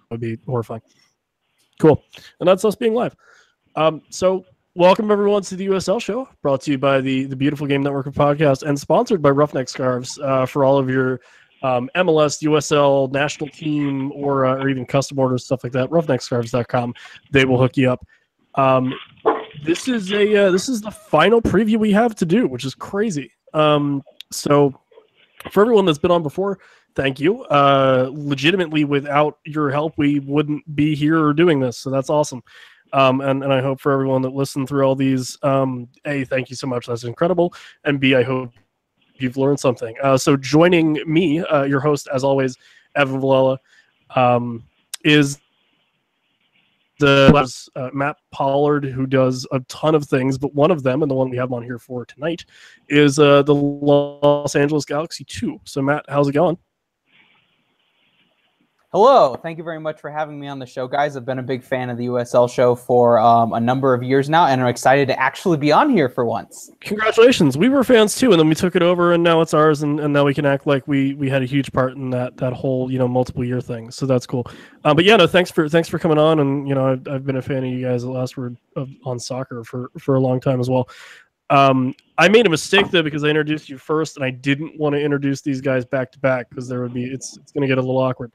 would be horrifying. Cool. And that's us being live. So welcome everyone to the USL Show, brought to you by the Beautiful Game Network of Podcasts and sponsored by Roughneck Scarves for all of your MLS, USL, national team, or even custom orders, stuff like that. Roughneckscarves.com. They will hook you up. This is the final preview we have to do, which is crazy. So for everyone that's been on before, thank you. Legitimately, without your help, we wouldn't be here or doing this. So that's awesome. And I hope for everyone that listened through all these, A, thank you so much. That's incredible. And B, I hope you've learned something. So joining me, your host, as always, Evan Villela, is Matt Pollard, who does a ton of things, but one of them, and the one we have on here for tonight, is the Los Angeles Galaxy 2. So Matt, how's it going? Hello. Thank you very much for having me on the show, guys. I've been a big fan of the USL Show for a number of years now, and I'm excited to actually be on here for once. Congratulations. We were fans too, and then we took it over, and now it's ours, and now we can act like we had a huge part in that whole, multiple year thing. So that's cool. But yeah, no, thanks for coming on, and I've been a fan of you guys at Last Word on Soccer for a long time as well. I made a mistake though, because I introduced you first, and I didn't want to introduce these guys back to back because it's going to get a little awkward.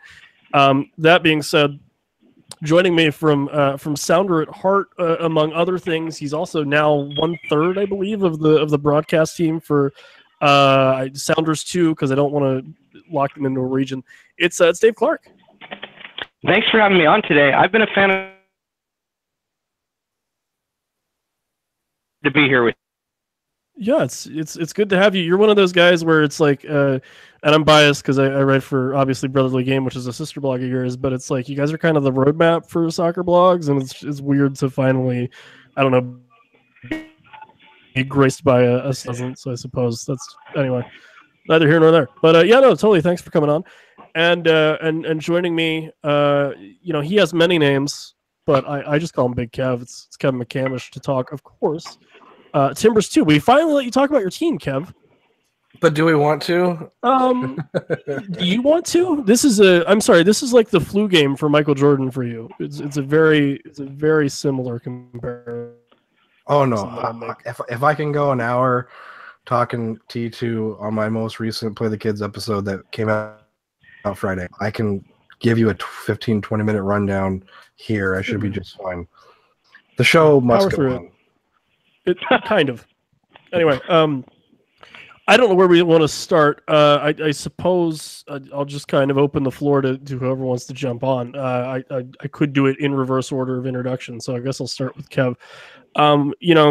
That being said, joining me from Sounder at Heart, among other things, he's also now 1/3, I believe, of the broadcast team for Sounders 2, because I don't want to lock them into a region. It's Dave Clark. Thanks for having me on today. I've been a fan to be here with. Yeah, it's good to have you. You're one of those guys where it's like, and I'm biased because I write for obviously Brotherly Game, which is a sister blog of yours, but it's like you guys are kind of the roadmap for soccer blogs, and it's weird to finally, I don't know, be graced by a season. So I suppose that's anyway, neither here nor there. But yeah, no, totally. Thanks for coming on, and joining me. He has many names, but I just call him Big Kev. It's Kevin Mccamish to talk, of course. Timbers 2. We finally let you talk about your team, Kev. But do we want to? Do you want to? This is like the flu game for Michael Jordan for you. It's a very similar comparison. Oh no! If I can go an hour talking T2 on my most recent Play the Kids episode that came out Friday, I can give you a 15-20 minute rundown here. I should be just fine. The show must go on. It kind of. Anyway, I don't know where we want to start. I suppose I'll just kind of open the floor to whoever wants to jump on. I could do it in reverse order of introduction, so I guess I'll start with Kev.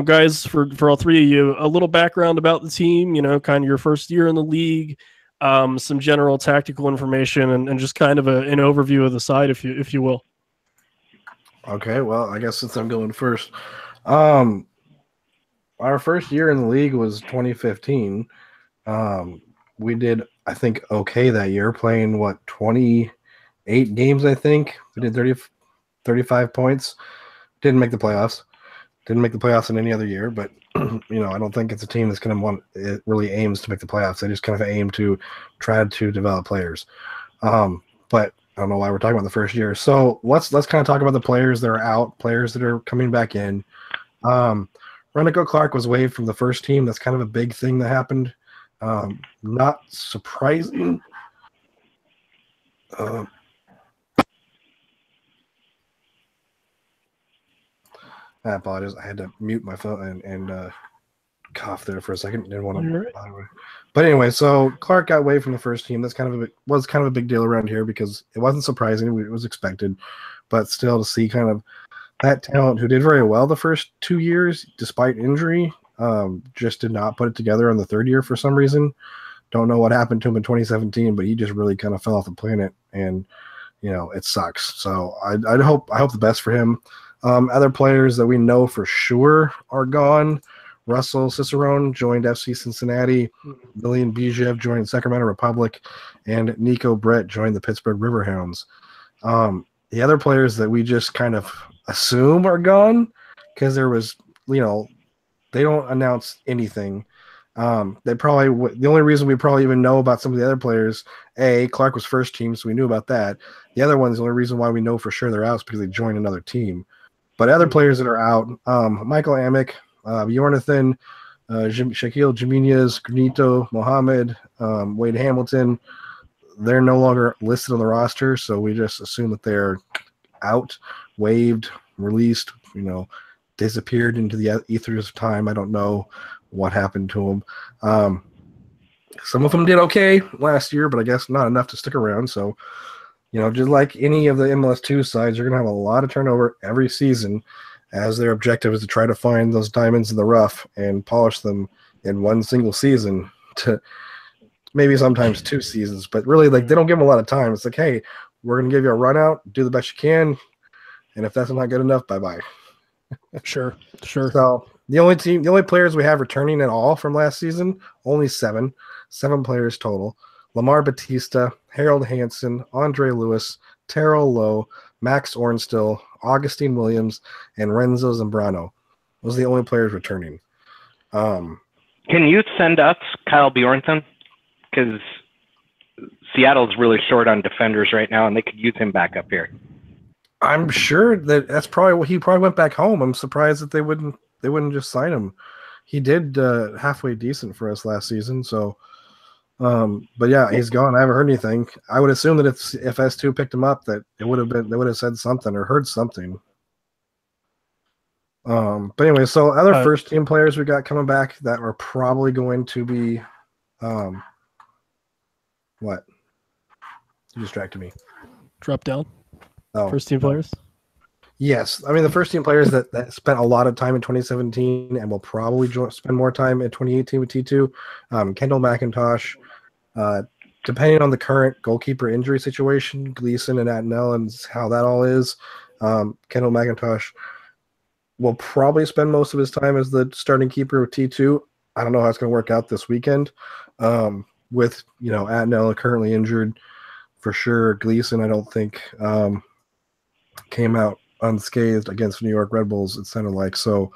Guys, for all three of you, a little background about the team. Kind of your first year in the league, some general tactical information, and just kind of an overview of the side, if you will. Okay, well, I guess since I'm going first. Our first year in the league was 2015. We did, I think, okay that year, playing, 28 games, I think. We did 35 points. Didn't make the playoffs. Didn't make the playoffs in any other year, but, I don't think it's a team that's going to it really aims to make the playoffs. They just kind of aim to try to develop players. But I don't know why we're talking about the first year. So let's kind of talk about the players that are out, players that are coming back in. Renico Clark was waived from the first team. That's kind of a big thing that happened. Not surprising. I apologize. I had to mute my phone and cough there for a second. Didn't want to. But anyway, so Clark got waived from the first team. That's was kind of a big deal around here because it wasn't surprising. It was expected, but still to see kind of that talent who did very well the first 2 years, despite injury, just did not put it together on the third year for some reason. Don't know what happened to him in 2017, but he just really kind of fell off the planet, and it sucks. So I hope the best for him. Other players that we know for sure are gone. Russell Cicerone joined FC Cincinnati. William Bijev joined Sacramento Republic, and Nico Brett joined the Pittsburgh Riverhounds. The other players that we just kind of assume are gone because there was, they don't announce anything. The only reason we probably even know about some of the other players, Clark was first team, so we knew about that. The other ones, the only reason why we know for sure they're out is because they joined another team. But other players that are out, Michael Amick, Bjornathan, Shaquille Jimenez, Granito, Mohammed, Wade Hamilton, they're no longer listed on the roster, so we just assume that they're out, waived, released, disappeared into the ethers of time. I don't know what happened to them. Some of them did okay last year, but I guess not enough to stick around. So, just like any of the MLS2 sides, you're going to have a lot of turnover every season, as their objective is to try to find those diamonds in the rough and polish them in one single season to maybe sometimes 2 seasons. But really, they don't give them a lot of time. It's like, hey, we're going to give you a run out, do the best you can, and if that's not good enough, bye-bye. Sure. So the only players we have returning at all from last season, only 7 players total. Lamar Batista, Harold Hansen, Andre Lewis, Terrell Lowe, Max Ornstill, Augustine Williams, and Renzo Zambrano. Those are the only players returning. Can you send us Kyle Bjornson? Because Seattle's really short on defenders right now, and they could use him back up here. I'm sure that's probably he probably went back home. I'm surprised that they wouldn't just sign him. He did halfway decent for us last season. So, but yeah, he's gone. I haven't heard anything. I would assume that if S2 picked him up, that they would have said something or heard something. But anyway, so other first team players we got coming back that are probably going to be, what? You distracted me. Drop down. Oh, first team players? Yes. I mean, the first team players that spent a lot of time in 2017 and will probably spend more time in 2018 with T2, Kendall McIntosh, depending on the current goalkeeper injury situation, Gleason and Atnell and how that all is, Kendall McIntosh will probably spend most of his time as the starting keeper with T2. I don't know how it's going to work out this weekend with, Atnell currently injured for sure. Gleason, I don't think came out unscathed against New York Red Bulls, it sounded like. So,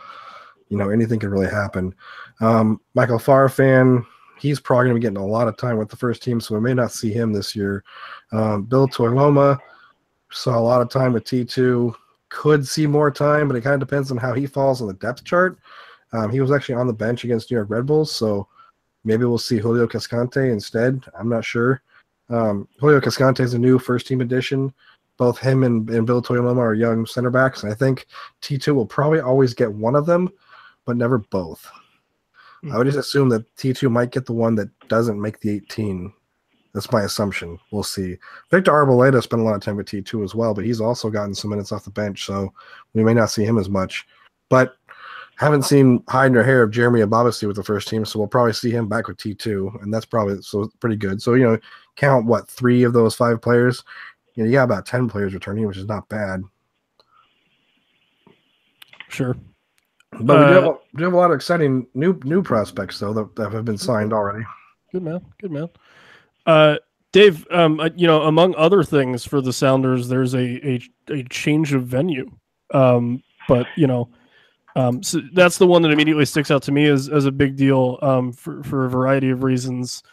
anything can really happen. Michael Farfan, he's probably going to be getting a lot of time with the first team, so we may not see him this year. Bill Toiloma saw a lot of time with T2. Could see more time, but it kind of depends on how he falls on the depth chart. He was actually on the bench against New York Red Bulls, so maybe we'll see Julio Cascante instead. I'm not sure. Julio Cascante is a new first-team addition. Both him and Bill Toyoloma are young center backs, and I think T2 will probably always get one of them, but never both. I would just assume that T2 might get the one that doesn't make the 18. That's my assumption. We'll see. Victor Arboleda spent a lot of time with T2 as well, but he's also gotten some minutes off the bench, so we may not see him as much. But haven't seen hide nor hair of Jeremy Ababasi with the first team, so we'll probably see him back with T2, and that's probably pretty good. So, count, 3 of those 5 players? You got about 10 players returning, which is not bad. Sure. But we do have a lot of exciting new prospects, though, that have been signed already. Good man. Dave, among other things for the Sounders, there's a change of venue. But, so that's the one that immediately sticks out to me as a big deal for a variety of reasons.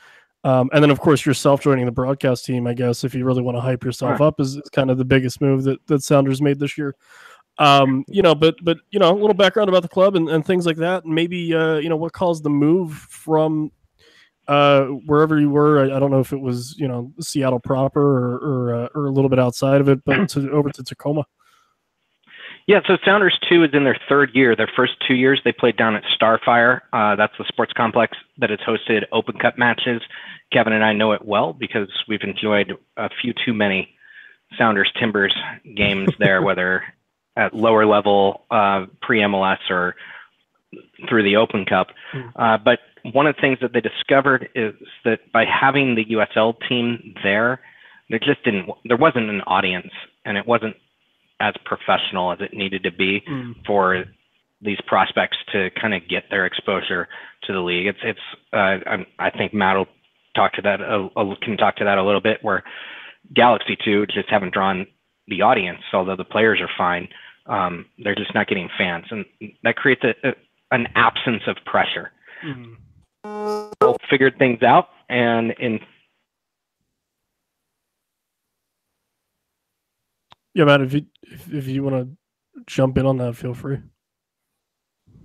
And then, of course, yourself joining the broadcast team, I guess, if you really want to hype yourself up, is kind of the biggest move that Sounders made this year. But a little background about the club and things like that. And maybe, what caused the move from wherever you were. I don't know if it was, Seattle proper or a little bit outside of it, but over to Tacoma. Yeah, so Sounders 2 is in their 3rd year. Their first 2 years, they played down at Starfire. That's the sports complex that has hosted Open Cup matches. Kevin and I know it well because we've enjoyed a few too many Sounders Timbers games there, whether at lower level pre-MLS or through the Open Cup. But one of the things that they discovered is that by having the USL team there wasn't an audience, and it wasn't as professional as it needed to be for these prospects to kind of get their exposure to the league. I think Matt will talk to that can talk to that a little bit, where Galaxy 2 just haven't drawn the audience, although the players are fine. They're just not getting fans, and that creates an absence of pressure. figured things out, and Yeah, Matt, if you want to jump in on that, feel free.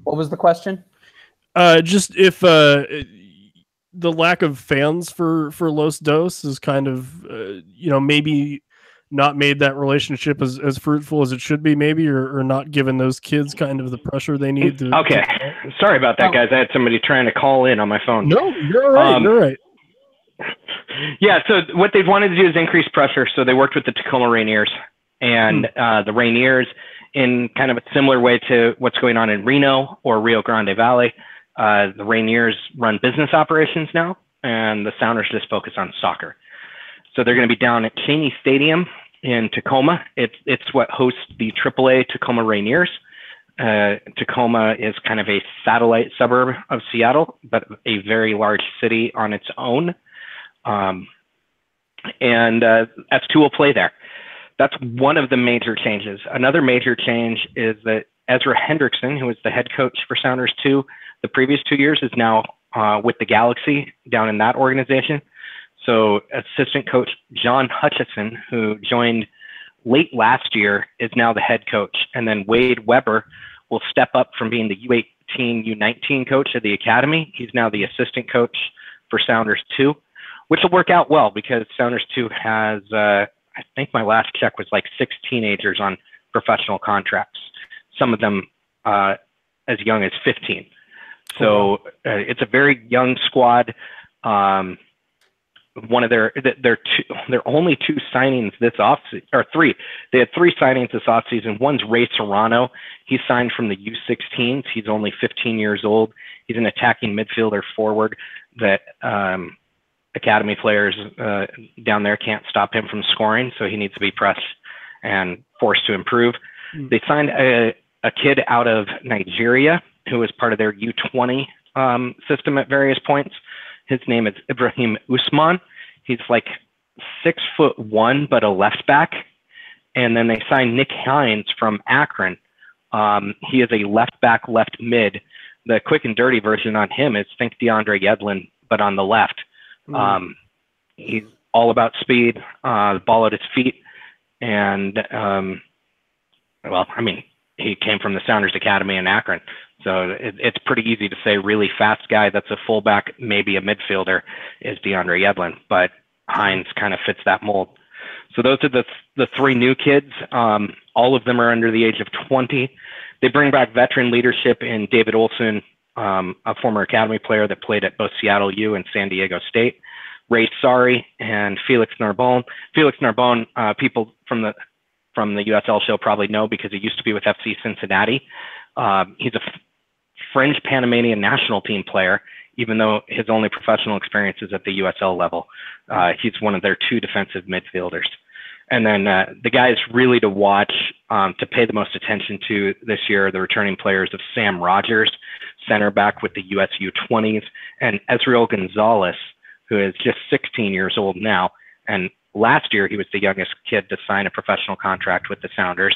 What was the question? Just if the lack of fans for Los Dos is kind of maybe not made that relationship as fruitful as it should be, maybe, or not given those kids kind of the pressure they need to. Okay, sorry about that, guys. I had somebody trying to call in on my phone. No, you're all right. You're all right. Yeah, so what they've wanted to do is increase pressure. So they worked with the Tacoma Rainiers, and the Rainiers, in kind of a similar way to what's going on in Reno or Rio Grande Valley, the Rainiers run business operations now, and the Sounders just focus on soccer. So they're going to be down at Cheney Stadium in Tacoma. It's what hosts the AAA Tacoma Rainiers. Tacoma is kind of a satellite suburb of Seattle, but a very large city on its own. And F2 will play there. That's one of the major changes. Another major change is that Ezra Hendrickson, who was the head coach for Sounders 2 the previous 2 years, is now with the Galaxy down in that organization. So assistant coach John Hutchison, who joined late last year, is now the head coach. And then Wade Weber will step up from being the U18, U19 coach of the academy. He's now the assistant coach for Sounders 2, which will work out well because Sounders 2 has, I think my last check was like 6 teenagers on professional contracts, some of them as young as 15. So it's a very young squad. One of their only 2 signings this offseason, or 3. They had 3 signings this offseason. One's Ray Serrano. He signed from the U16s. He's only 15 years old. He's an attacking midfielder forward that academy players down there can't stop him from scoring, so he needs to be pressed and forced to improve. They signed a kid out of Nigeria who was part of their U20 system at various points. His name is Ibrahim Usman. He's like 6'1", but a left back. And then they signed Nick Hines from Akron. He is a left back, left mid. The quick and dirty version on him is think DeAndre Yedlin, but on the left. He's all about speed, ball at his feet. And, he came from the Sounders Academy in Akron. So it's pretty easy to say really fast guy that's a fullback, maybe a midfielder, is DeAndre Yedlin, but Hines kind of fits that mold. So those are the 3 new kids. All of them are under the age of 20. They bring back veteran leadership in David Olson, a former academy player that played at both Seattle U and San Diego State, Ray Sari, and Felix Narbonne. Felix Narbonne, people from the USL show probably know because he used to be with FC Cincinnati. He's a fringe Panamanian national team player, even though his only professional experience is at the USL level. He's one of their 2 defensive midfielders. And then the guys really to watch, to pay the most attention to this year, the returning players of Sam Rogers, center back with the USU 20s, and Ezreal Gonzalez, who is just 16 years old now. And last year, he was the youngest kid to sign a professional contract with the Sounders.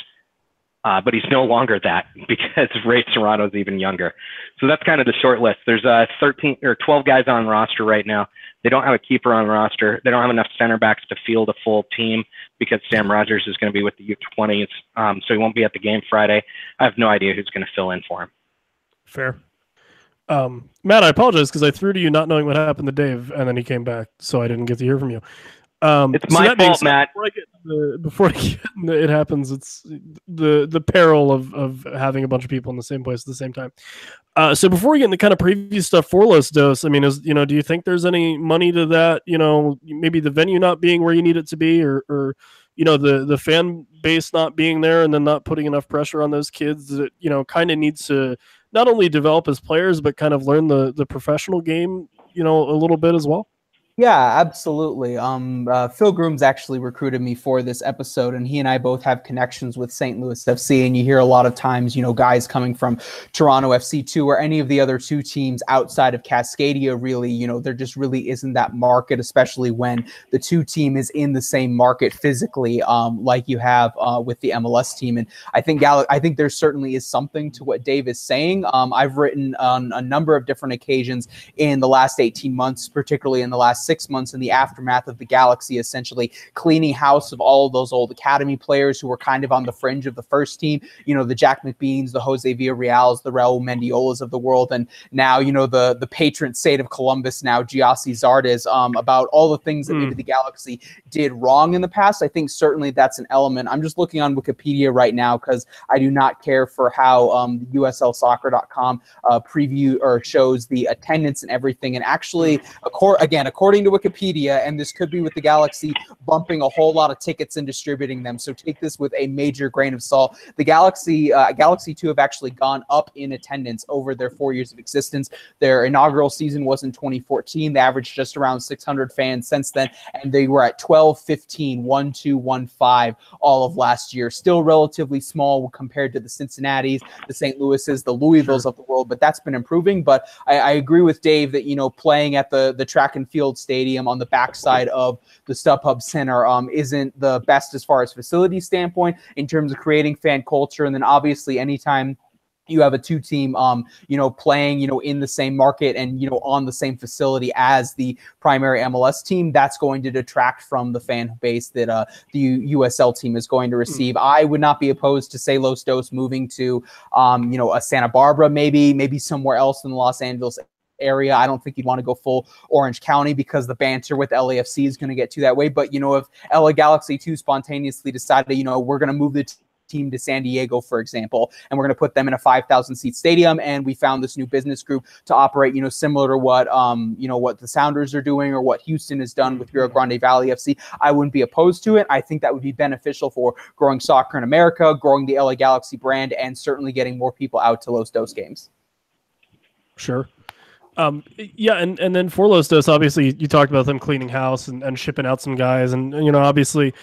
But he's no longer that because Ray Serrano's even younger. So that's kind of the short list. There's 13 or 12 guys on roster right now. They don't have a keeper on roster. They don't have enough center backs to field a full team because Sam Rogers is going to be with the U20s. So he won't be at the game Friday. I have no idea who's going to fill in for him. Fair. Matt, I apologize because I threw to you not knowing what happened to Dave, and then he came back, so I didn't get to hear from you. It's my fault, Matt. Before it happens, it's the peril of having a bunch of people in the same place at the same time. So before we get into kind of preview stuff for Los Dos, I mean, do you think there's any money to that? Maybe the venue not being where you need it to be, or the fan base not being there, and then not putting enough pressure on those kids that kind of needs to not only develop as players but kind of learn the professional game, a little bit as well. Yeah, absolutely. Phil Grooms actually recruited me for this episode, and he and I both have connections with St. Louis FC. And you hear a lot of times, guys coming from Toronto FC2 or any of the other two teams outside of Cascadia. Really, there just really isn't that market, especially when the two team is in the same market physically, like you have with the MLS team. And I think there certainly is something to what Dave is saying. I've written on a number of different occasions in the last 18 months, particularly in the last 6 months in the aftermath of the Galaxy essentially cleaning house of all of those old academy players who were kind of on the fringe of the first team, the Jack McBeans, the Jose Villarreals, the Raul Mendiolas of the world, and now, the patron saint of Columbus now, Giassi Zardes, about all the things that maybe the Galaxy did wrong in the past. I think certainly that's an element. I'm just looking on Wikipedia right now because I do not care for how USLsoccer.com preview or shows the attendance and everything. And actually, according to Wikipedia, and this could be with the Galaxy bumping a whole lot of tickets and distributing them, so take this with a major grain of salt. The Galaxy 2 have actually gone up in attendance over their 4 years of existence. Their inaugural season was in 2014. They averaged just around 600 fans since then, and they were at 12, 15, 1, 2, 1, 5 all of last year. Still relatively small compared to the Cincinnatis, the St. Louises, the Louisvilles of the world, but that's been improving. But I agree with Dave that, playing at the track and field stadium on the backside of the StubHub Center isn't the best as far as facility standpoint in terms of creating fan culture. And then obviously anytime you have a two-team, playing, in the same market and, on the same facility as the primary MLS team, that's going to detract from the fan base that the USL team is going to receive. I would not be opposed to, say, Los Dos moving to, a Santa Barbara, maybe somewhere else in the Los Angeles area. I don't think you'd want to go full Orange County because the banter with LAFC is going to get too that way. But, if LA Galaxy 2 spontaneously decided, we're going to move the team to San Diego, for example, and we're going to put them in a 5,000 seat stadium, and we found this new business group to operate, similar to what what the Sounders are doing or what Houston has done with Rio Grande Valley FC, I wouldn't be opposed to it. I think that would be beneficial for growing soccer in America, growing the LA Galaxy brand, and certainly getting more people out to Los Dos games. Sure. Yeah, and then for Los Dos, obviously you talked about them cleaning house and shipping out some guys, and obviously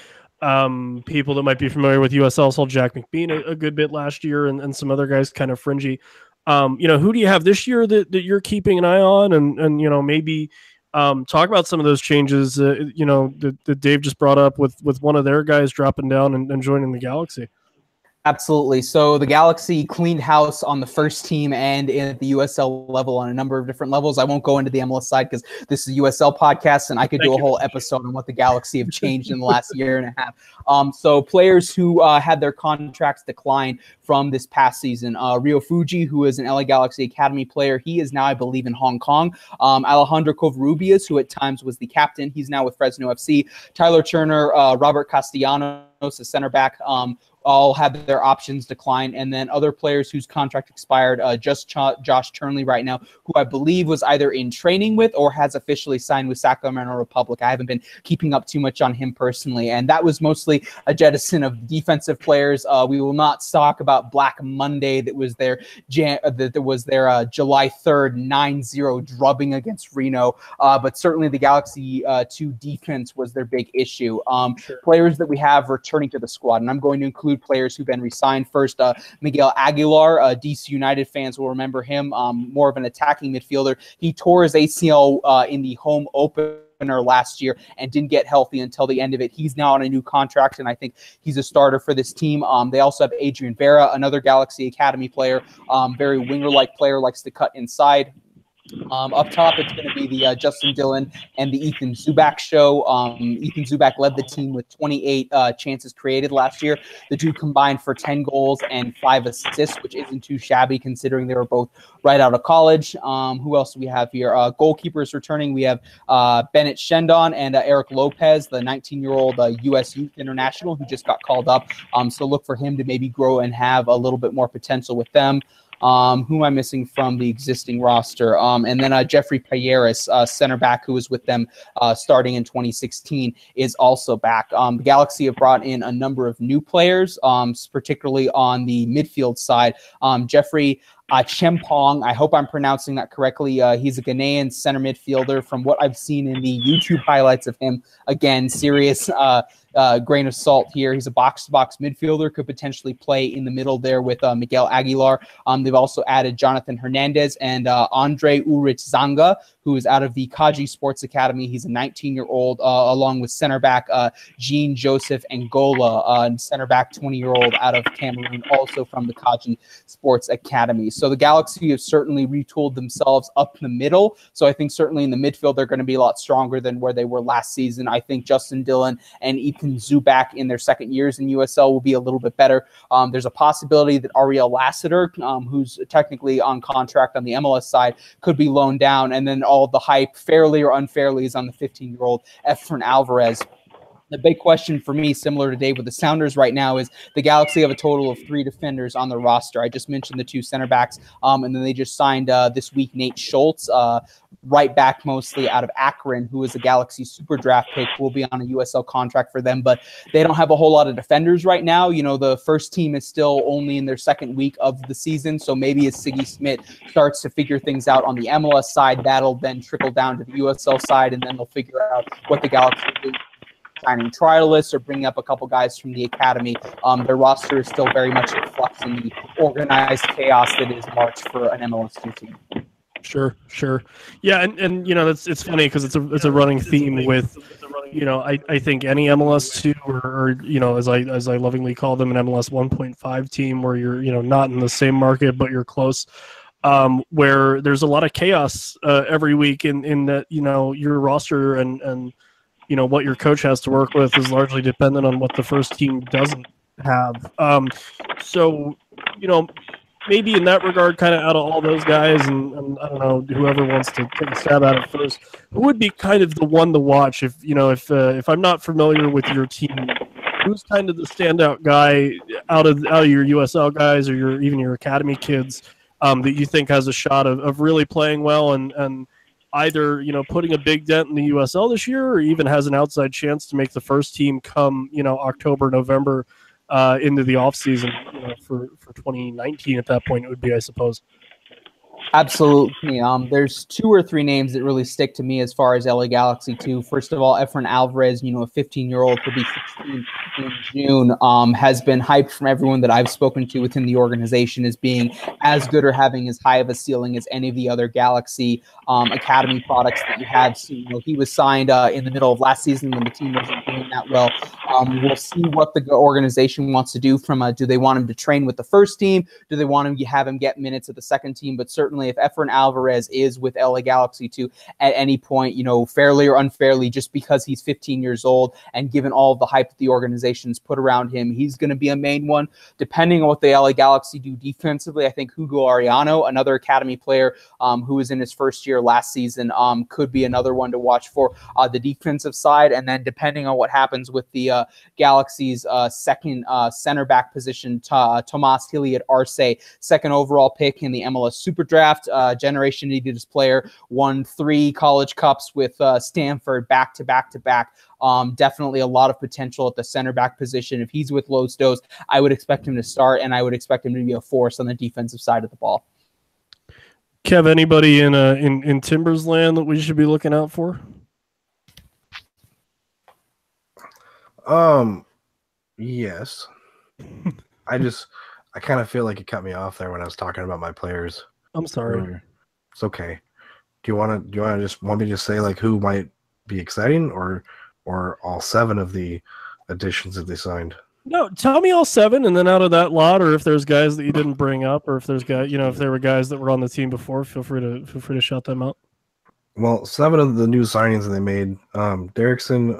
people that might be familiar with USL saw Jack McBean a good bit last year, and some other guys kind of fringy. Who do you have this year that you're keeping an eye on, and maybe talk about some of those changes that Dave just brought up with one of their guys dropping down and joining the Galaxy. Absolutely. So the Galaxy cleaned house on the first team and at the USL level on a number of different levels. I won't go into the MLS side because this is a USL podcast, and I could do a whole episode on what the Galaxy have changed in the last year and a half. So players who had their contracts decline from this past season. Rio Fuji, who is an LA Galaxy Academy player, he is now, I believe, in Hong Kong. Alejandro Covarrubias, who at times was the captain, he's now with Fresno FC. Tyler Turner, Robert Castellanos, a center back, all had their options decline. And then other players whose contract expired, Josh Turnley right now, who I believe was either in training with or has officially signed with Sacramento Republic. I haven't been keeping up too much on him personally. And that was mostly a jettison of defensive players. We will not talk about Black Monday that was their July 3rd 9-0 drubbing against Reno. But certainly the Galaxy 2 defense was their big issue. Players that we have returning to the squad, and I'm going to include players who've been re-signed. First, Miguel Aguilar, DC United fans will remember him, more of an attacking midfielder. He tore his ACL in the home opener last year and didn't get healthy until the end of it. He's now on a new contract, and I think he's a starter for this team. They also have Adrian Vera, another Galaxy Academy player, very winger-like player, likes to cut inside. Up top, it's going to be the Justin Dillon and the Ethan Zubak show. Ethan Zubak led the team with 28 chances created last year. The two combined for 10 goals and 5 assists, which isn't too shabby considering they were both right out of college. Who else do we have here? Goalkeepers returning. We have Bennett Shendon and Eric Lopez, the 19-year-old U.S. Youth International who just got called up. So look for him to maybe grow and have a little bit more potential with them. Who am I missing from the existing roster? And then Jeffrey Payeras, center back, who was with them starting in 2016, is also back. The Galaxy have brought in a number of new players, particularly on the midfield side. Jeffrey Chempong. I hope I'm pronouncing that correctly. He's a Ghanaian center midfielder. From what I've seen in the YouTube highlights of him, again, serious grain of salt here. He's a box-to-box midfielder, could potentially play in the middle there with Miguel Aguilar. They've also added Jonathan Hernandez and Andre Ulrich Zanga, who is out of the Kaji Sports Academy. He's a 19-year-old, along with center back Jean Joseph Angola, center back 20-year-old out of Cameroon, also from the Kaji Sports Academy. So the Galaxy have certainly retooled themselves up in the middle. So I think certainly in the midfield, they're going to be a lot stronger than where they were last season. I think Justin Dillon and Ethan Zubak in their second years in USL will be a little bit better. There's a possibility that Ariel Lassiter, who's technically on contract on the MLS side, could be loaned down. And then all of the hype, fairly or unfairly, is on the 15-year-old Efren Alvarez. The big question for me, similar to Dave with the Sounders right now, is the Galaxy have a total of 3 defenders on the roster. I just mentioned the 2 center backs, and then they just signed this week Nate Schultz, right back mostly out of Akron, who is a Galaxy super draft pick, will be on a USL contract for them, but they don't have a whole lot of defenders right now. You know, the first team is still only in their second week of the season, so maybe as Siggy Smith starts to figure things out on the MLS side, that'll then trickle down to the USL side, and then they'll figure out what the Galaxy will do, signing trialists or bringing up a couple guys from the academy. Their roster is still very much in flux in the organized chaos that is March for an MLS2 team. Sure. Yeah, and you know, it's funny because it's a running theme with, you know, I think any MLS2 or you know, as I lovingly call them, an MLS 1.5 team, where you're, you know, not in the same market but you're close, where there's a lot of chaos every week in that, you know, your roster and you know what your coach has to work with is largely dependent on what the first team doesn't have. So, you know, maybe in that regard, kind of out of all those guys, and I don't know, whoever wants to take a stab at it first, who would be kind of the one to watch if, you know, if I'm not familiar with your team, who's kind of the standout guy out of your USL guys or even your academy kids that you think has a shot of really playing well and either, you know, putting a big dent in the USL this year or even has an outside chance to make the first team come, you know, October, November into the off season, you know, for 2019 at that point it would be, I suppose. Absolutely. There's 2 or 3 names that really stick to me as far as LA Galaxy 2. First of all, Efren Alvarez, you know, a 15-year-old, could be 16 in June, has been hyped from everyone that I've spoken to within the organization as being as good or having as high of a ceiling as any of the other Galaxy academy products that you have seen. You know, he was signed in the middle of last season when the team wasn't doing that well. We'll see what the organization wants to do from do they want him to train with the first team? Do they want him to have him get minutes at the second team? But certainly if Efren Alvarez is with LA Galaxy 2 at any point, you know, fairly or unfairly, just because he's 15 years old and given all of the hype that the organization's put around him, he's going to be a main one. Depending on what the LA Galaxy do defensively, I think Hugo Ariano, another academy player who was in his first year last season, could be another one to watch for the defensive side. And then depending on what happens with the Galaxy's second center back position, Tomas Hilliard Arce, second overall pick in the MLS Super Draft. Generation Adidas player, won 3 college cups with Stanford back to back. Definitely a lot of potential at the center back position. If he's with Los Dos, I would expect him to start, and I would expect him to be a force on the defensive side of the ball. Kev, anybody in Timbers land that we should be looking out for? Yes. I kind of feel like you cut me off there when I was talking about my players. I'm sorry. It's okay. Do you want to just want me to say like who might be exciting or all 7 of the additions that they signed? No, tell me all 7, and then out of that lot, or if there's guys that you didn't bring up, or if there's guys, you know, if there were guys that were on the team before, feel free to shout them out. Well, 7 of the new signings that they made, Derrickson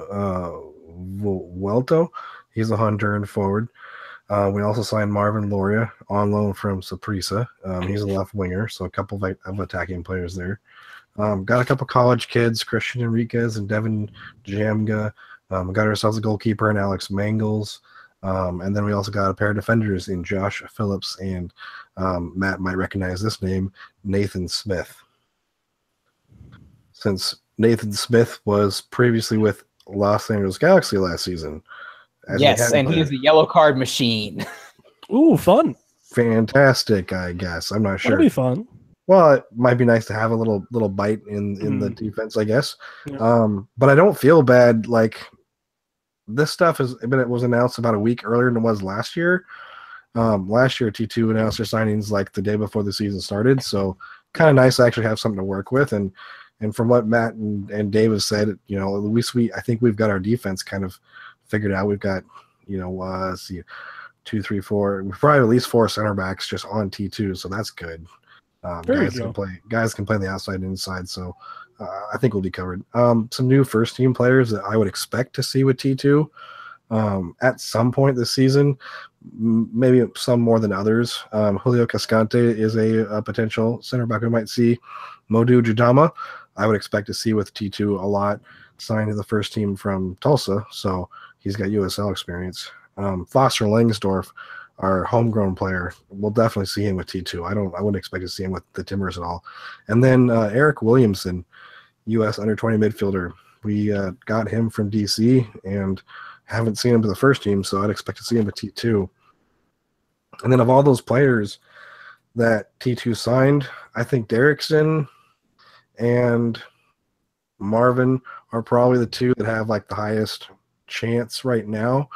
Vuelto, he's a Honduran forward. We also signed Marvin Loria on loan from Saprissa. He's a left winger, so a couple of attacking players there. Got a couple college kids, Christian Enriquez and Devin Jamga. Got ourselves a goalkeeper in Alex Mangles. And then we also got a pair of defenders in Josh Phillips and Matt might recognize this name, Nathan Smith. Since Nathan Smith was previously with Los Angeles Galaxy last season. Yes, and he is a yellow card machine. Ooh, fun. fantastic, I guess. I'm not sure. That'll be fun. Well, it might be nice to have a little bite in the defense, I guess. Yeah. But I don't feel bad. Like this stuff it was announced about a week earlier than it was last year. Last year T2 announced their signings like the day before the season started, so kind of nice to actually have something to work with. And from what Matt and Dave have said, you know, at least I think we've got our defense kind of figured out. We've got, you know, let's see, 2, 3, 4, probably at least 4 center backs just on T2, so that's good. Guys can play on the outside and inside, so I think we'll be covered. Some new first team players that I would expect to see with T2 at some point this season, maybe some more than others. Julio Cascante is a potential center back we might see. Modu Judama, I would expect to see with T2 a lot, signed to the first team from Tulsa, so he's got USL experience. Foster Langsdorff, our homegrown player, we'll definitely see him with T2. I wouldn't expect to see him with the Timbers at all. And then Eric Williamson, U.S. under-20 midfielder. We got him from D.C. and haven't seen him to the first team, so I'd expect to see him with T2. And then of all those players that T2 signed, I think Derrickson and Marvin are probably the two that have like the highest chance right now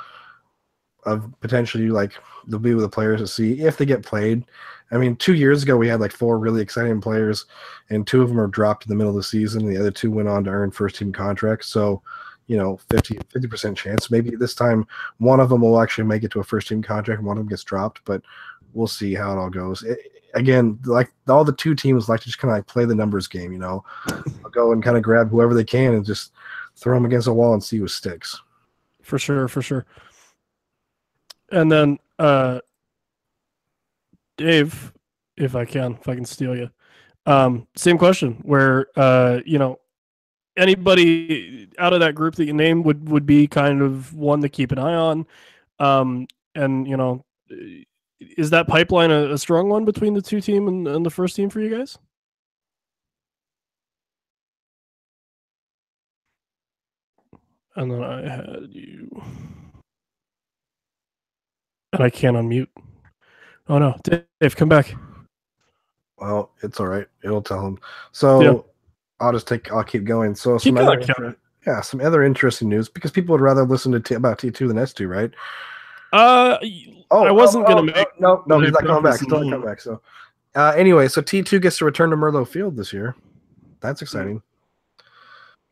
of potentially like they'll be with the players to see if they get played. I mean, 2 years ago we had like 4 really exciting players, and 2 of them are dropped in the middle of the season. The other 2 went on to earn first team contracts. So, you know, 50% chance. Maybe this time one of them will actually make it to a first team contract and one of them gets dropped, but we'll see how it all goes. Again, like all the 2 teams like to just kind of like play the numbers game, you know, I'll go and kind of grab whoever they can and just throw them against a wall and see who sticks. For sure. And then Dave, if I can steal you. Same question where, you know, anybody out of that group that you named would be kind of one to keep an eye on. And, you know, is that pipeline a strong one between the 2 team and the first team for you guys? And then I had you. And I can't unmute. Oh no, Dave, come back. Well, it's all right. It'll tell him. So yeah. I'll keep going. So some other interesting news, because people would rather listen to about T2 than S2, right? I wasn't gonna make. No, he's not coming back. He's not coming back. So, anyway, so T2 gets to return to Merlot Field this year. That's exciting.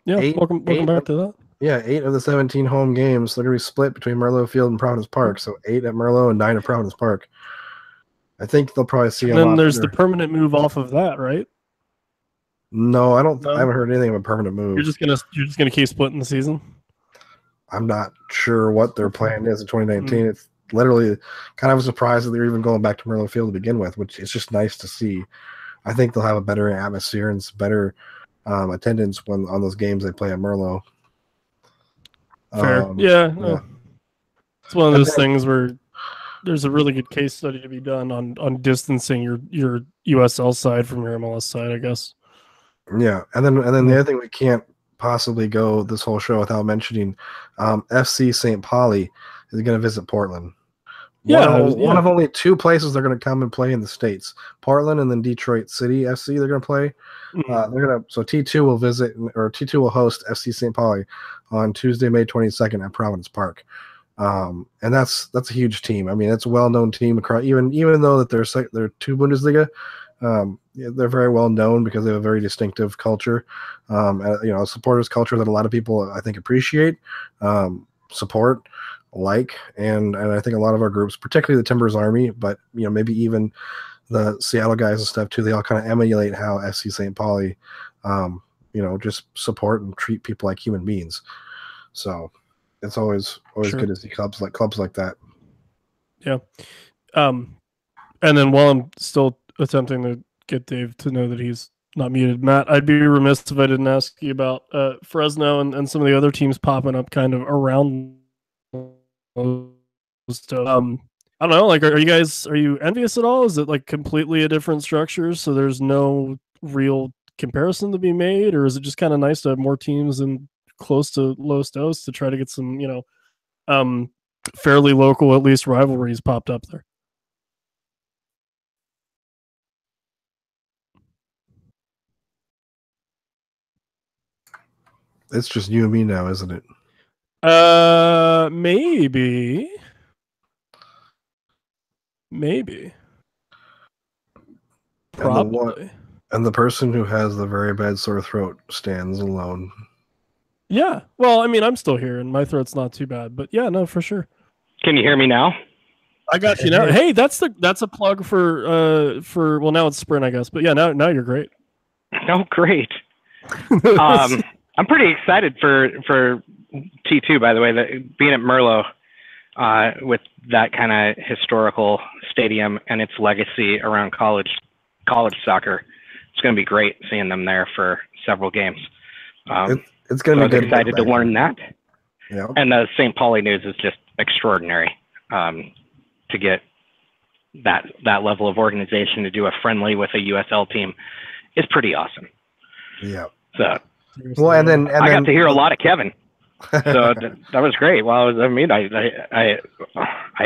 Yeah, welcome back to that. Yeah, 8 of the 17 home games, they're going to be split between Merlot Field and Providence Park. So 8 at Merlot and 9 at Providence Park. I think they'll probably see. And then there's the permanent move off of that, right? No, I haven't heard anything of a permanent move. You're just gonna keep splitting the season. I'm not sure what their plan is in 2019. It's literally kind of a surprise that they're even going back to Merlot Field to begin with, which is just nice to see. I think they'll have a better atmosphere and better attendance on those games they play at Merlot. Fair. Yeah. It's one of those things where there's a really good case study to be done on distancing your USL side from your MLS side, I guess. Yeah, and then the other thing we can't possibly go this whole show without mentioning, FC St. Pauli is going to visit Portland. One of only 2 places they're going to come and play in the States: Portland and then Detroit City FC. They're going to play. So T2 will visit, or T2 will host FC St. Pauli on Tuesday, May 22nd at Providence Park. And that's a huge team. I mean, it's a well-known team across. Even though that they're 2 Bundesliga, they're very well known because they have a very distinctive culture. A supporters culture that a lot of people I think appreciate, support. And I think a lot of our groups, particularly the Timbers Army, but maybe even the Seattle guys and stuff too, they all kind of emulate how FC St. Pauli, just support and treat people like human beings. So it's always good to see clubs like that. Yeah. And then while I'm still attempting to get Dave to know that he's not muted, Matt, I'd be remiss if I didn't ask you about Fresno and some of the other teams popping up kind of around. I don't know, like, are you envious at all? Is it like completely a different structure, so there's no real comparison to be made, or is it just kind of nice to have more teams and close to Los Dos to try to get some fairly local, at least, rivalries popped up there? It's just you and me now, isn't it? Maybe. Probably. And the person who has the very bad sore throat stands alone. Yeah. Well, I mean, I'm still here, and my throat's not too bad. But yeah, no, for sure. Can you hear me now? I got you now. Hey, that's a plug for well, now it's Sprint, I guess. But yeah, now you're great. Oh, great. I'm pretty excited for T2, by the way, that being at Merlot with that kind of historical stadium and its legacy around college soccer. It's going to be great seeing them there for several games. It's going to be good. Excited to learn that. Yeah. And the St. Pauli news is just extraordinary to get that level of organization to do a friendly with a USL team is pretty awesome. Yeah. So, well, and then I got to hear a lot of Kevin. So that was great. Well, I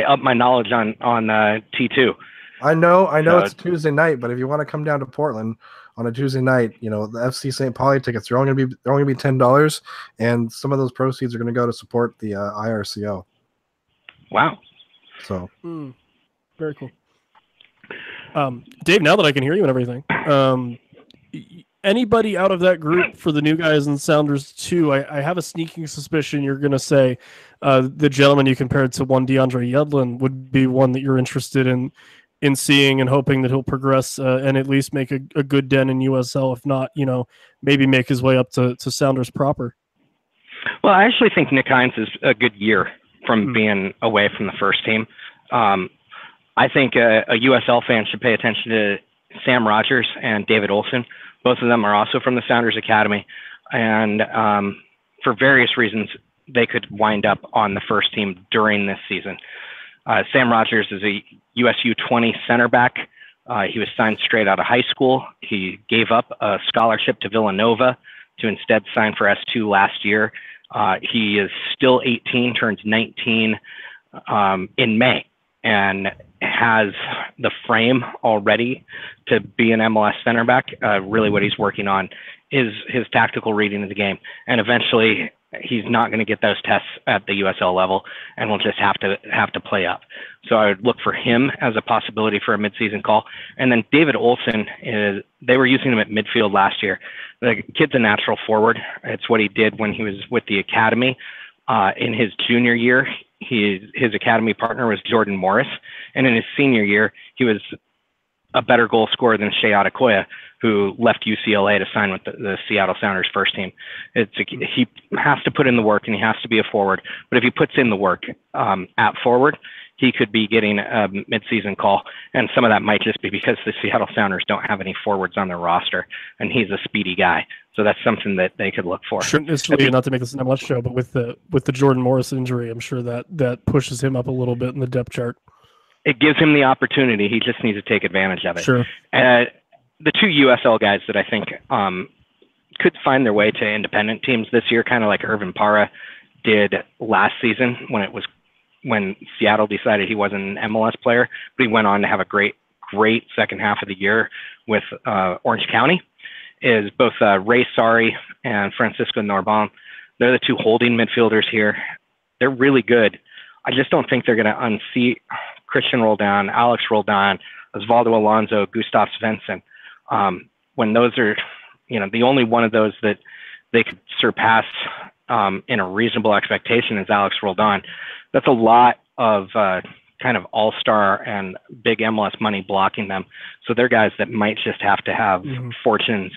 upped my knowledge on T2. I know it's Tuesday night, but if you want to come down to Portland on a Tuesday night, the FC St. Pauli tickets are only going to be $10, and some of those proceeds are going to go to support the IRCO. Wow. So very cool. Dave, now that I can hear you and everything, anybody out of that group for the new guys and Sounders too, I have a sneaking suspicion you're going to say the gentleman you compared to one DeAndre Yedlin would be one that you're interested in seeing and hoping that he'll progress and at least make a good dent in USL. If not, maybe make his way up to Sounders proper. Well, I actually think Nick Hines is a good year from being away from the first team. I think a USL fan should pay attention to Sam Rogers and David Olson. Both of them are also from the Sounders Academy. And for various reasons, they could wind up on the first team during this season. Sam Rogers is a USU 20 center back. He was signed straight out of high school. He gave up a scholarship to Villanova to instead sign for S2 last year. He is still 18, turns 19 in May, and has the frame already to be an MLS center back. Really what he's working on is his tactical reading of the game. And eventually he's not going to get those tests at the USL level and will just have to play up. So I would look for him as a possibility for a midseason call. And then David Olson, they were using him at midfield last year. The kid's a natural forward. It's what he did when he was with the academy. In his junior year, his academy partner was Jordan Morris. And in his senior year, he was a better goal scorer than Shea Adekoya, who left UCLA to sign with the Seattle Sounders first team. He has to put in the work and he has to be a forward. But if he puts in the work at forward, he could be getting a midseason call. And some of that might just be because the Seattle Sounders don't have any forwards on their roster, and he's a speedy guy. So that's something that they could look for. Sure, not to make this an MLS show, but with the Jordan Morris injury, I'm sure that pushes him up a little bit in the depth chart. It gives him the opportunity. He just needs to take advantage of it. Sure. The two USL guys that I think could find their way to independent teams this year, kind of like Irvin Parra did last season when Seattle decided he wasn't an MLS player, but he went on to have a great second half of the year with Orange County, is both Ray Sari and Francisco Norbon. They're the two holding midfielders here. They're really good. I just don't think they're going to unseat Christian Roldan, Alex Roldan, Osvaldo Alonso, Gustav Svensson. When those are, the only one of those that they could surpass in a reasonable expectation is Alex Roldan. That's a lot of kind of all-star and big MLS money blocking them. So they're guys that might just have to have fortunes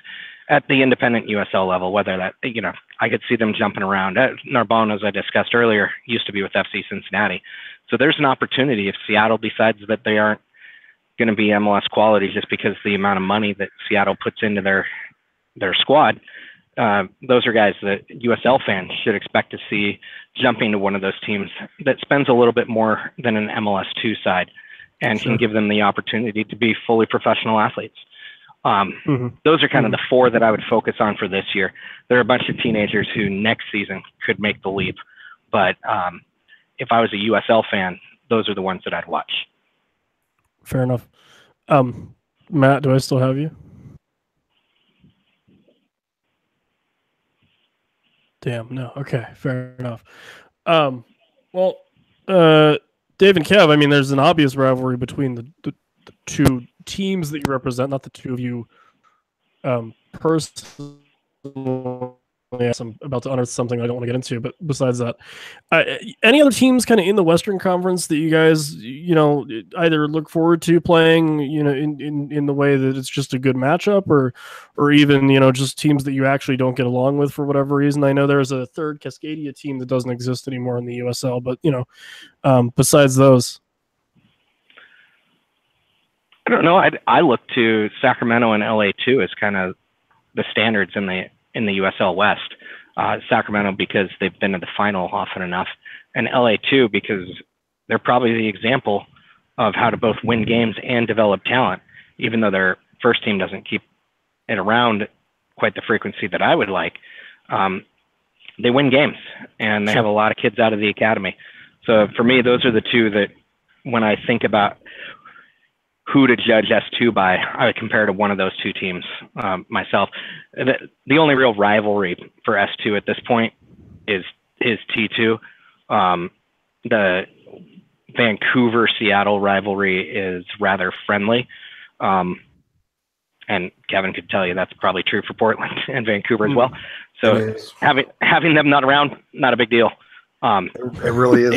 at the independent USL level, whether that, I could see them jumping around. Narbonne, as I discussed earlier, used to be with FC Cincinnati. So there's an opportunity if Seattle decides that they aren't going to be MLS quality just because the amount of money that Seattle puts into their squad. Those are guys that USL fans should expect to see jumping to one of those teams that spends a little bit more than an MLS2 side and can give them the opportunity to be fully professional athletes. Those are kind of the four that I would focus on for this year. There are a bunch of teenagers who next season could make the leap. But if I was a USL fan, those are the ones that I'd watch. Fair enough. Matt, do I still have you? Damn. No. Okay. Fair enough. Well, Dave and Kev. I mean, there's an obvious rivalry between the two teams that you represent, not the two of you personally. Yes, I'm about to unearth something I don't want to get into, but besides that, any other teams kind of in the Western Conference that you guys, either look forward to playing, in the way that it's just a good matchup, or even, just teams that you actually don't get along with for whatever reason? I know there's a third Cascadia team that doesn't exist anymore in the USL, but besides those. I don't know. I look to Sacramento and LA too as kind of the standards in the USL West. Sacramento because they've been to the final often enough, and LA too because they're probably the example of how to both win games and develop talent, even though their first team doesn't keep it around quite the frequency that I would like. They win games, and they have a lot of kids out of the academy. So for me, those are the two that when I think about who to judge S2 by, I would compare to one of those two teams myself. The only real rivalry for S2 at this point is T2. The Vancouver-Seattle rivalry is rather friendly. And Kevin could tell you that's probably true for Portland and Vancouver as well. So having them not around, not a big deal. It really is.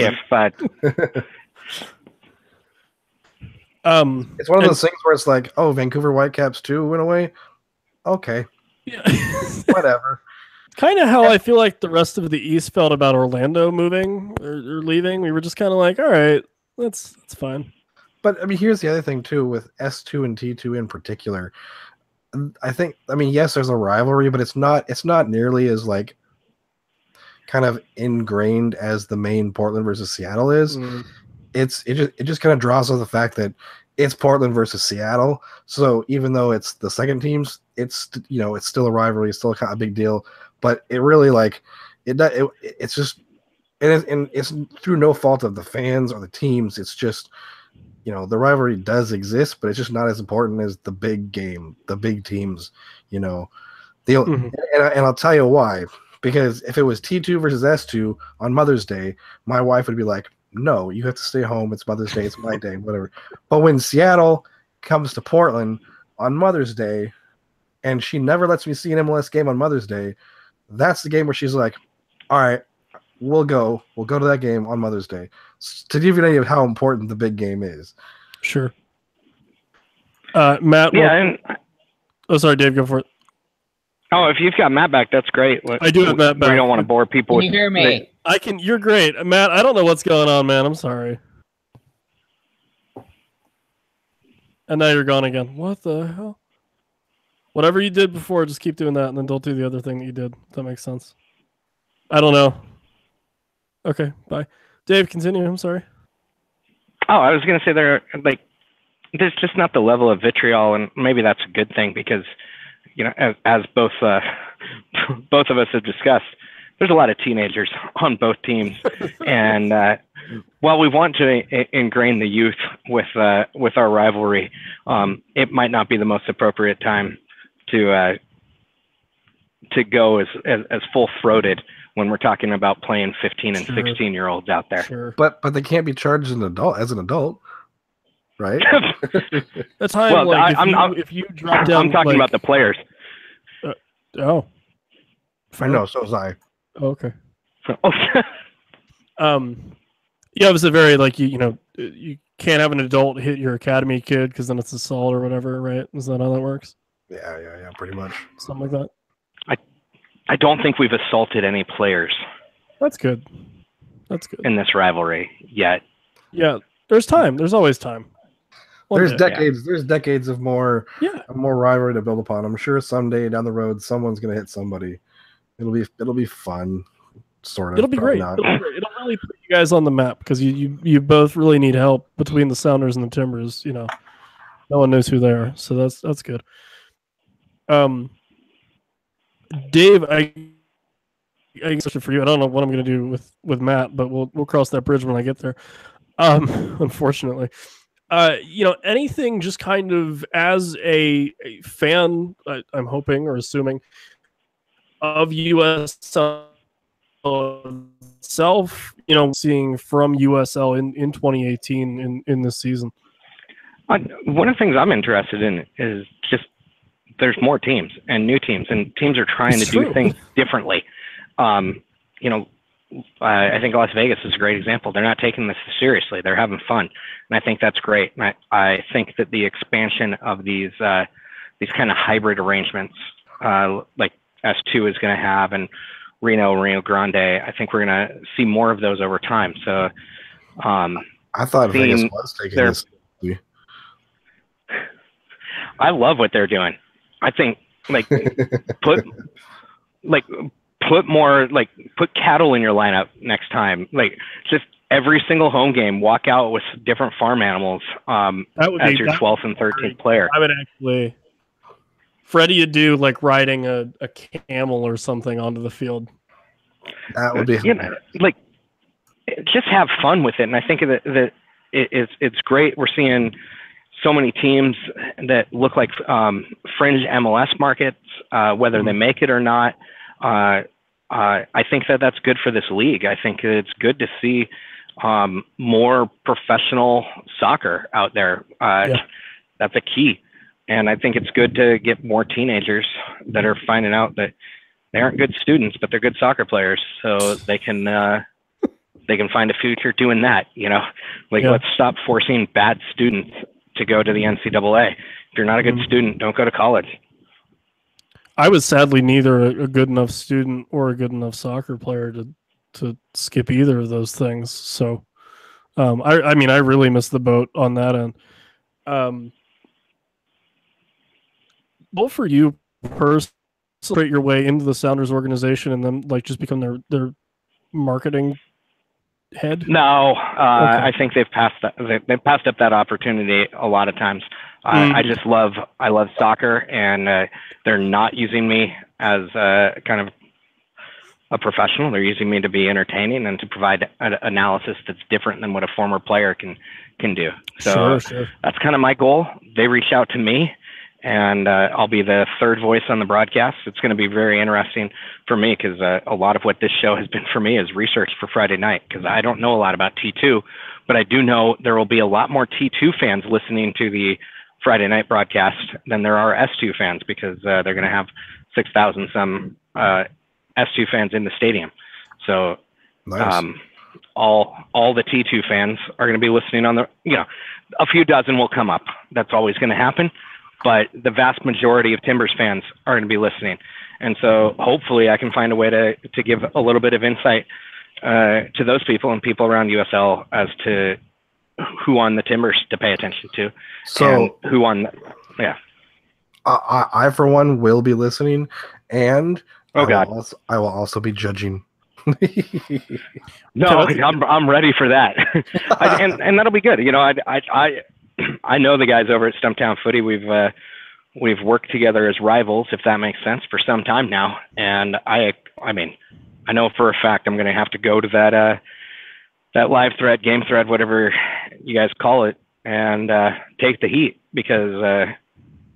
It's one of those things where it's like, oh, Vancouver Whitecaps too went away. Okay, yeah. Whatever. Kind of how I feel like the rest of the East felt about Orlando moving or leaving. We were just kind of like, all right, that's fine. But I mean, here's the other thing too with S2 and T2 in particular. I mean, yes, there's a rivalry, but it's not nearly as like kind of ingrained as the main Portland versus Seattle is. It just kind of draws on the fact that it's Portland versus Seattle. So even though it's the second teams, it's it's still a rivalry, it's still kind of a big deal. But it really it's just and it's through no fault of the fans or the teams. It's just the rivalry does exist, but it's just not as important as the big game, the big teams. And I'll tell you why. Because if it was T2 versus S2 on Mother's Day, my wife would be like, no, you have to stay home. It's Mother's Day. It's my day, whatever. But when Seattle comes to Portland on Mother's Day, and she never lets me see an MLS game on Mother's Day, that's the game where she's like, all right, we'll go to that game on Mother's Day. To give you an idea of how important the big game is. Sure. Matt. Yeah. Oh, sorry, Dave, go for it. Oh, if you've got Matt back, that's great. I do have Matt back. We don't want to bore people. Can you hear me? I can. You're great, Matt. I don't know what's going on, man. I'm sorry. And now you're gone again. What the hell? Whatever you did before, just keep doing that, and then don't do the other thing that you did. If that makes sense. I don't know. Okay, bye. Dave, continue. I'm sorry. Oh, I was going to say there's just not the level of vitriol, and maybe that's a good thing because, as both of us have discussed, there's a lot of teenagers on both teams, and while we want to ingrain the youth with our rivalry, it might not be the most appropriate time to go as full-throated when we're talking about playing 15 and 16-year-olds out there. Sure. But they can't be charged as an adult, right? That's how. Well, if you drop down, I'm talking about the players. Oh, I know. So was I. Oh, okay. Yeah, it was a very you can't have an adult hit your academy kid because then it's assault or whatever, right? Is that how that works? Yeah, pretty much. Something like that. I don't think we've assaulted any players. That's good. In this rivalry yet. Yeah, there's time. There's always time. There's decades of more rivalry to build upon. I'm sure someday down the road someone's gonna hit somebody. It'll be fun, sort of. It'll be great. It'll really put you guys on the map because you both really need help between the Sounders and the Timbers. No one knows who they are, so that's good. Dave, I guess for you, I don't know what I'm gonna do with Matt, but we'll cross that bridge when I get there. Unfortunately. Anything just kind of as a fan, I'm hoping or assuming, of USL itself, seeing from USL in 2018 in this season? One of the things I'm interested in is just there's more teams and new teams, and teams are trying to do things differently. I think Las Vegas is a great example. They're not taking this seriously. They're having fun, and I think that's great. And I think that the expansion of these kind of hybrid arrangements, like S2 is going to have, and Rio Grande, I think we're going to see more of those over time. So I thought Vegas was taking this. I love what they're doing. I think put cattle in your lineup next time. Like just every single home game, walk out with different farm animals as your 12th and 13th player. I would actually, Freddie, you do like riding a camel or something onto the field. That would be just have fun with it. And I think that it's great. We're seeing so many teams that look like fringe MLS markets, whether they make it or not. I think that's good for this league. I think it's good to see more professional soccer out there. That's a key. And I think it's good to get more teenagers that are finding out that they aren't good students, but they're good soccer players. So they can find a future doing that. Let's stop forcing bad students to go to the NCAA. If you're not a good student, don't go to college. I was sadly neither a good enough student or a good enough soccer player to skip either of those things. So, I really missed the boat on that end. Well, for you personally, your way into the Sounders organization and then just become their marketing head? No, okay. I think they've passed up that opportunity a lot of times. I love soccer, and they're not using me as kind of a professional. They're using me to be entertaining and to provide an analysis that's different than what a former player can do. So sure. That's kind of my goal. They reach out to me, and I'll be the third voice on the broadcast. It's going to be very interesting for me because a lot of what this show has been for me is research for Friday night, because I don't know a lot about T2, but I do know there will be a lot more T2 fans listening to the Friday night broadcast than there are S2 fans, because they're going to have 6,000 some S2 fans in the stadium. So nice. All the T2 fans are going to be listening on a few dozen will come up. That's always going to happen. But the vast majority of Timbers fans are going to be listening. And so hopefully I can find a way to give a little bit of insight to those people and people around USL as to who on the Timbers to pay attention to. So and who on, yeah. I for one, will be listening, and I will also be judging. No, I'm ready for that. and that'll be good. I know the guys over at Stumptown Footy. We've worked together as rivals, if that makes sense, for some time now. And I know for a fact I'm going to have to go to that live thread, game thread, whatever you guys call it, and take the heat, because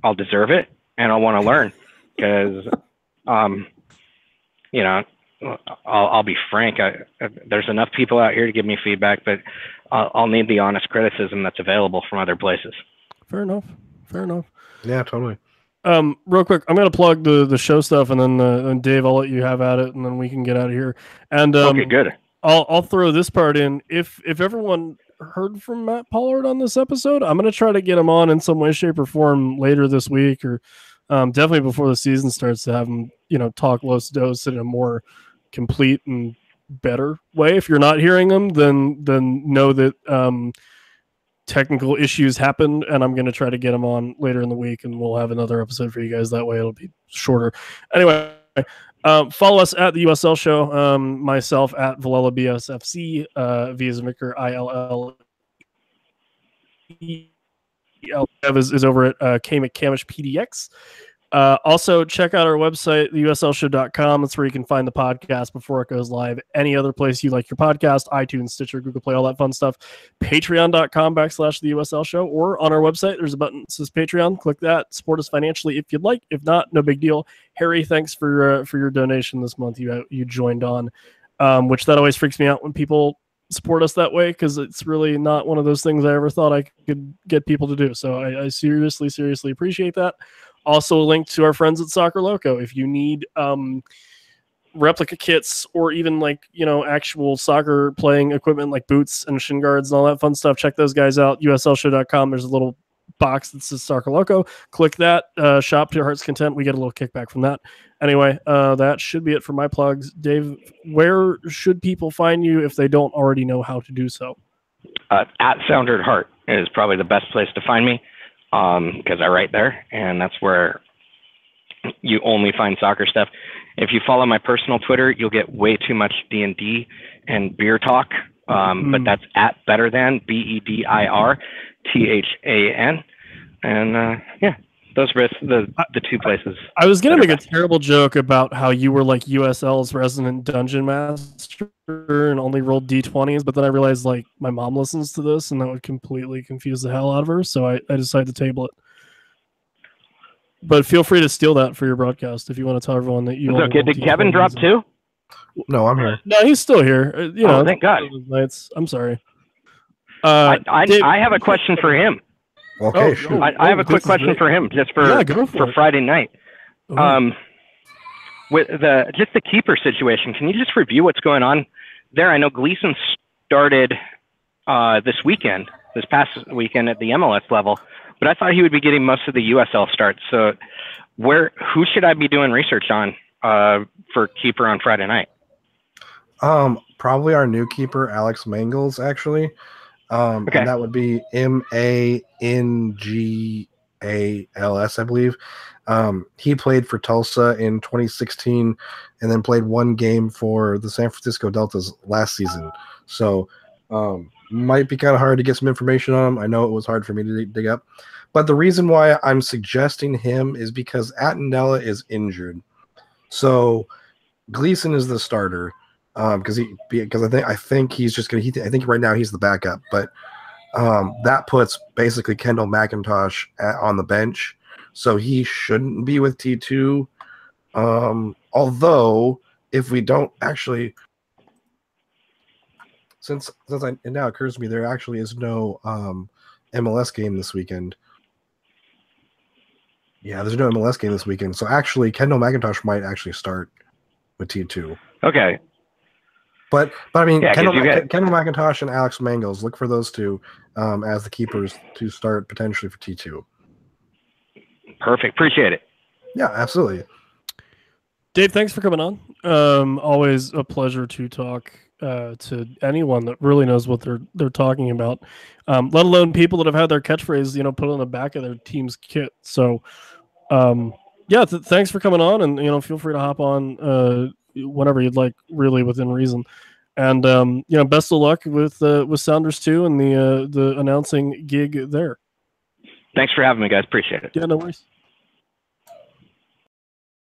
I'll deserve it and I want to learn, because I'll be frank. There's enough people out here to give me feedback, but I'll need the honest criticism that's available from other places. Fair enough. Yeah, totally. Real quick, I'm going to plug the show stuff, and then Dave, I'll let you have at it, and then we can get out of here. And okay, good. I'll throw this part in. If everyone heard from Matt Pollard on this episode, I'm going to try to get him on in some way, shape, or form later this week, or definitely before the season starts, to have him, talk Los Dos in a more complete and better way. If you're not hearing them, then know that technical issues happen, and I'm going to try to get them on later in the week, and we'll have another episode for you guys. That way it'll be shorter. Anyway, follow us at the USL Show. Myself at Valella BSFC, V as in Victor, ILL. Is over at K Mccamish PDX. Also, check out our website, theuslshow.com. That's where you can find the podcast before it goes live. Any other place you like your podcast, iTunes, Stitcher, Google Play, all that fun stuff. Patreon.com/the USL Show, or on our website, there's a button that says Patreon. Click that. Support us financially if you'd like. If not, no big deal. Harry, thanks for your donation this month. You joined on. which that always freaks me out when people support us that way, because it's really not one of those things I ever thought I could get people to do. So I seriously appreciate that. Also, a link to our friends at Soccer Loco. If you need replica kits or even actual soccer playing equipment like boots and shin guards and all that fun stuff, check those guys out. USLshow.com. There's a little box that says Soccer Loco. Click that, shop to your heart's content. We get a little kickback from that. Anyway, that should be it for my plugs. Dave, where should people find you if they don't already know how to do so? At Sounder at Heart is probably the best place to find me, because I write there, and that's where you only find soccer stuff. If you follow my personal Twitter, you'll get way too much D&D and beer talk, but that's at Better Than, BEDIRTHAN. And yeah, those are the two places. I was going to make a terrible joke about how you were like USL's resident dungeon master and only rolled D20s, but then I realized like my mom listens to this and that would completely confuse the hell out of her, so I decided to table it. But feel free to steal that for your broadcast if you want to tell everyone that you. Okay, did Kevin drop too? No, I'm here. No, he's still here. Thank God. I'm sorry. I have a question for him. Okay, sure. I have a quick question for him, just for Friday night. With the keeper situation, can you just review what's going on there? I know Gleason started this past weekend at the MLS level, but I thought he would be getting most of the USL starts. So who should I be doing research on for keeper on Friday night? Probably our new keeper, Alex Mangles, actually. Okay. And that would be Mangals, I believe. He played for Tulsa in 2016 and then played one game for the San Francisco Deltas last season. So might be kind of hard to get some information on him. I know it was hard for me to dig up. But the reason why I'm suggesting him is because Attendella is injured. So Gleason is the starter. Because I think he's just gonna. I think right now he's the backup, but that puts basically Kendall McIntosh on the bench, so he shouldn't be with T2. Although if we don't actually, since it now occurs to me there actually is no MLS game this weekend. Yeah, there's no MLS game this weekend, so actually Kendall McIntosh might actually start with T2. Okay. But I mean, Kendall McIntosh and Alex Mangles, look for those two as the keepers to start potentially for T2. Perfect. Appreciate it. Yeah, absolutely. Dave, thanks for coming on. Always a pleasure to talk to anyone that really knows what they're talking about, let alone people that have had their catchphrase, put on the back of their team's kit. So, thanks for coming on, and feel free to hop on whenever you'd like, really within reason. And best of luck with Sounders 2 and the announcing gig there. Thanks for having me, guys. Appreciate it. Yeah, no worries.